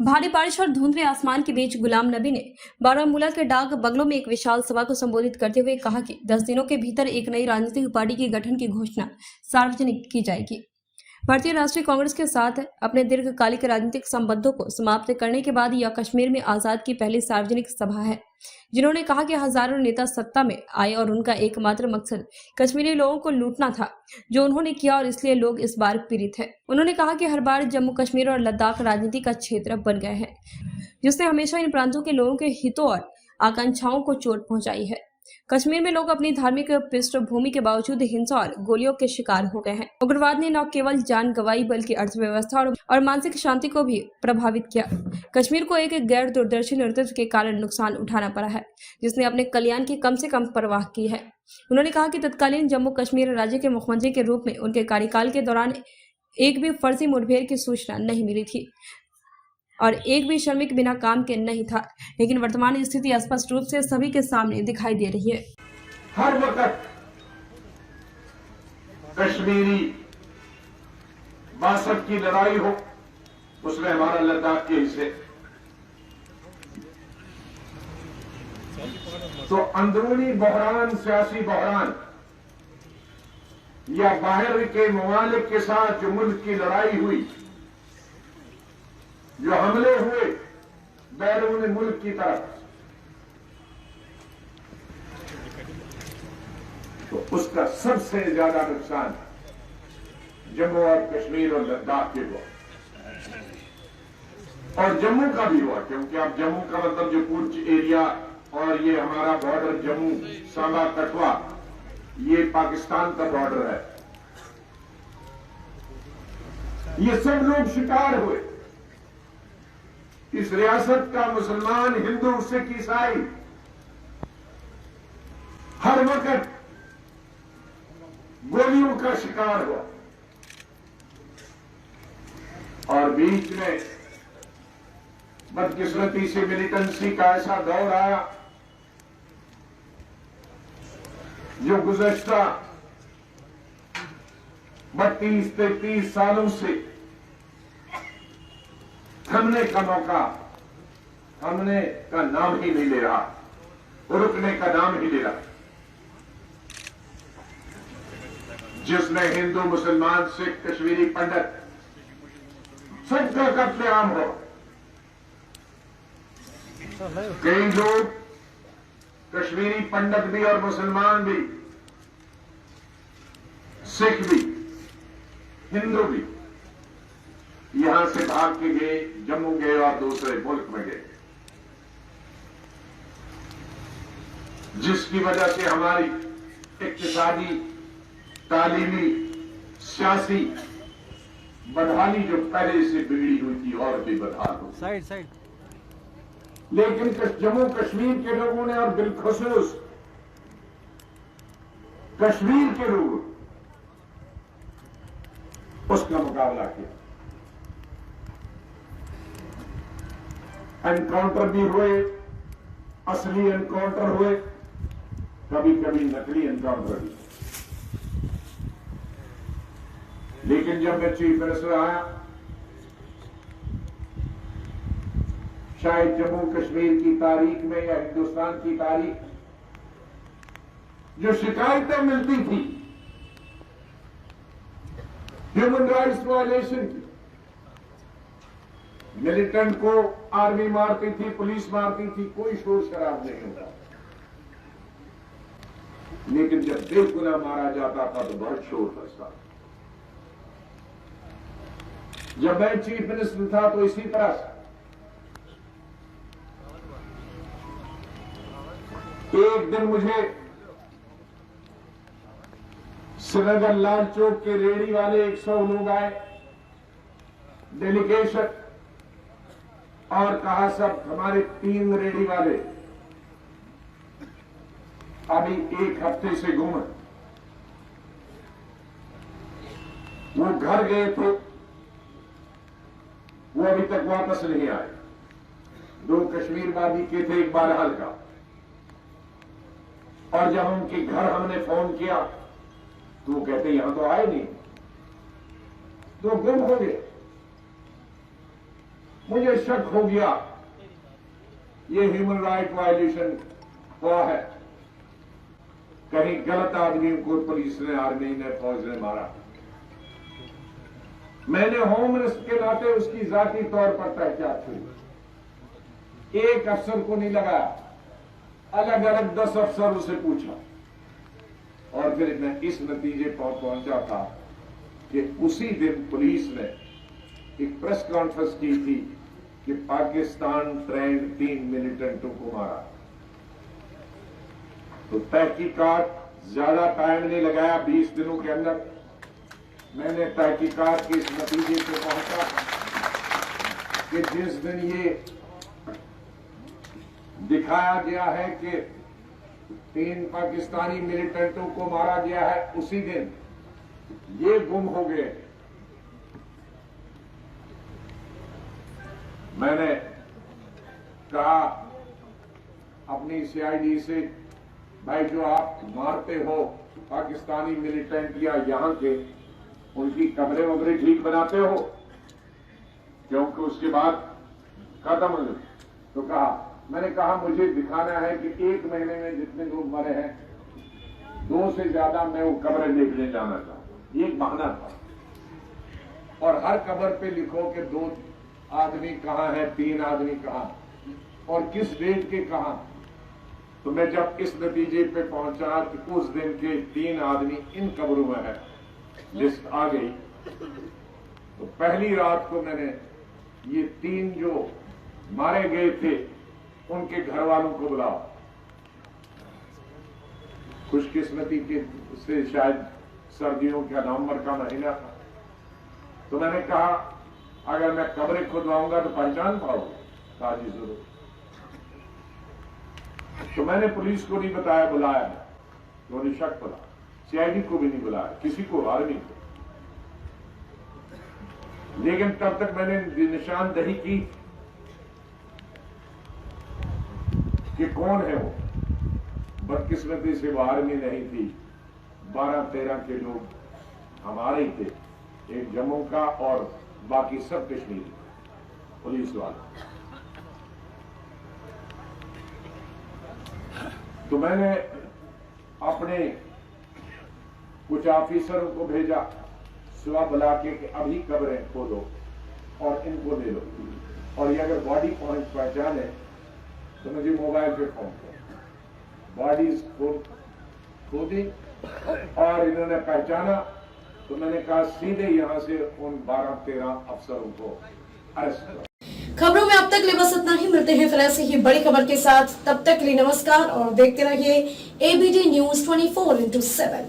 भारी बारिश और धुंधले आसमान के बीच गुलाम नबी ने बारामूला के डाक बंगलों में एक विशाल सभा को संबोधित करते हुए कहा कि 10 दिनों के भीतर एक नई राजनीतिक पार्टी के गठन की घोषणा सार्वजनिक की जाएगी। भारतीय राष्ट्रीय कांग्रेस के साथ अपने दीर्घकालिक राजनीतिक संबंधों को समाप्त करने के बाद यह कश्मीर में आजाद की पहली सार्वजनिक सभा है। जिन्होंने कहा कि हजारों नेता सत्ता में आए और उनका एकमात्र मकसद कश्मीरी लोगों को लूटना था, जो उन्होंने किया और इसलिए लोग इस बार पीड़ित हैं। उन्होंने कहा कि हर बार जम्मू कश्मीर और लद्दाख राजनीति का क्षेत्र बन गए हैं, जिसने हमेशा इन प्रांतों के लोगों के हितों और आकांक्षाओं को चोट पहुंचाई है। कश्मीर में लोग अपनी धार्मिक पृष्ठभूमि के बावजूद हिंसा और गोलियों के शिकार हो गए हैं। उग्रवाद ने न केवल जान गंवाई बल्कि अर्थव्यवस्था और मानसिक शांति को भी प्रभावित किया। कश्मीर को एक गैर दूरदर्शी नेतृत्व के कारण नुकसान उठाना पड़ा है, जिसने अपने कल्याण की कम से कम परवाह की है। उन्होंने कहा कि तत्कालीन जम्मू कश्मीर राज्य के मुख्यमंत्री के रूप में उनके कार्यकाल के दौरान एक भी फर्जी मुठभेड़ की सूचना नहीं मिली थी और एक भी श्रमिक बिना काम के नहीं था, लेकिन वर्तमान स्थिति स्पष्ट रूप से सभी के सामने दिखाई दे रही है। हर वक्त कश्मीरी बासठ की लड़ाई हो, उसमें हमारा लद्दाख के हिस्से, तो अंदरूनी बहरान, सियासी बहरान या बाहर के ममालिक के साथ जो मुल्क की लड़ाई हुई, जो हमले हुए बैरून मुल्क की तरफ, तो उसका सबसे ज्यादा नुकसान जम्मू और कश्मीर और लद्दाख के हुआ और जम्मू का भी हुआ, क्योंकि आप जम्मू का मतलब जो पूंछ एरिया और ये हमारा बॉर्डर जम्मू सांबा कठुआ, ये पाकिस्तान का बॉर्डर है, ये सब लोग शिकार हुए। इस रियासत का मुसलमान, हिंदू, सिख, ईसाई हर वक्त गोलियों का शिकार हुआ और बीच में बदकिस्मती से मिलिटेंसी का ऐसा दौर आया जो गुज़श्ता 32-33 सालों से थमने का मौका, थमने का नाम ही नहीं ले रहा, रुकने का नाम ही ले रहा, जिसमें हिंदू, मुसलमान, सिख, कश्मीरी पंडित सबका कत्लेआम हो। कई लोग कश्मीरी पंडित भी और मुसलमान भी, सिख भी, हिंदू भी यहां से भाग के गए, जम्मू गए और दूसरे मुल्क में गए, जिसकी वजह से हमारी इक्तिसादी, तालीमी, सियासी बदहाली जो पहले से बिगड़ी हुई थी और भी बदहाल हो। साइड लेकिन जम्मू कश्मीर के लोगों ने और बिलखुसूस कश्मीर के लोगों उसका मुकाबला किया। एनकाउंटर भी हुए, असली एनकाउंटर हुए, कभी कभी नकली एनकाउंटर भी। लेकिन जब मैं चीफ मिनिस्टर आया, शायद जम्मू कश्मीर की तारीख में या हिंदुस्तान की तारीख जो शिकायतें मिलती थी ह्यूमन राइट्स वायलेशन की, मिलिटेंट को आर्मी मारती थी, पुलिस मारती थी, कोई शोर शराब नहीं होता, लेकिन जब बेगुनाह मारा जाता था तो बहुत शोर बजता। जब मैं चीफ मिनिस्टर था तो इसी तरह एक दिन मुझे श्रीनगर लाल चौक के रेडी वाले 100 लोग आए, डेलीगेशन, और कहा सब हमारे 3 रेडी वाले अभी 1 हफ्ते से गुम हैं, वो घर गए थे, वो अभी तक वापस नहीं आए। 2 कश्मीरवादी के थे, एक बारहाल का, और जब उनके घर हमने फोन किया तो वो कहते यहां तो आए नहीं, तो गुम हो गए। मुझे शक हो गया ये ह्यूमन राइट वायलेशन हुआ है, कहीं गलत आदमी को पुलिस ने, आर्मी ने, फौज ने मारा। मैंने होम मिनिस्टर के नाते उसकी जाती तौर पर पहचान की। एक अफसर को नहीं लगाया, अलग अलग 10 अफसरों से पूछा और फिर मैं इस नतीजे पर पहुंचा था कि उसी दिन पुलिस ने एक प्रेस कॉन्फ्रेंस की थी कि पाकिस्तान ट्रेंड 3 मिलिटेंटों को मारा। तो तहकीकात ज्यादा टाइम नहीं लगाया, 20 दिनों के अंदर मैंने तहकीकात के इस नतीजे पे पहुंचा कि जिस दिन ये दिखाया गया है कि 3 पाकिस्तानी मिलिटेंटों को मारा गया है, उसी दिन ये गुम हो गए। मैंने कहा अपनी सीआईडी से, भाई जो आप मारते हो पाकिस्तानी मिलिटेंट या यहां के, उनकी कमरे वमरे ठीक बनाते हो, क्योंकि उसके बाद खत्म हो गए। तो मैंने कहा मुझे दिखाना है कि 1 महीने में जितने लोग मरे हैं 2 से ज्यादा मैं वो कब्रें देखने जाना था। ये एक बहाना था। और हर कब्र पे लिखो कि 2 आदमी कहां है, 3 आदमी कहां और किस डेट के कहां। तो मैं जब इस नतीजे पे पहुंचा कि उस दिन के 3 आदमी इन कब्रों में है, लिस्ट आ गई, तो पहली रात को मैंने ये 3 जो मारे गए थे उनके घर वालों को बुलाओ। खुशकिस्मती के से शायद सर्दियों का नवंबर का महीना था। तो मैंने कहा अगर मैं कब्रें खुदवाऊंगा तो पहचान पाओगे? कहा जी जरूर। तो मैंने पुलिस को नहीं बताया, बुलाया है, तो उन्हें शक पड़ा। सीआईडी को भी नहीं बुलाया, किसी को, आर्मी को। लेकिन तब तक मैंने निशानदही की कि कौन है वो। बदकिस्मती से वो आर्मी नहीं थी, 12-13 के लोग हमारे ही थे, एक जम्मू का और बाकी सब कश्मीरी पुलिस वाले। तो मैंने अपने कुछ ऑफिसरों को भेजा सुबह बुला के कि अभी कब्रें खोदो और इनको ले लो, और ये अगर बॉडी पहचाने तो मुझे मोबाइल पे फोन करो। बॉडीज खोदी और इन्होंने पहचाना तो मैंने कहा सीधे यहां से उन 12-13 अफसरों को अरेस्ट करो। खबरों में अब तक लिए बस इतना ही। मिलते हैं फिर ऐसी ही बड़ी खबर के साथ, तब तक के लिए नमस्कार और देखते रहिए ABD News 24/7।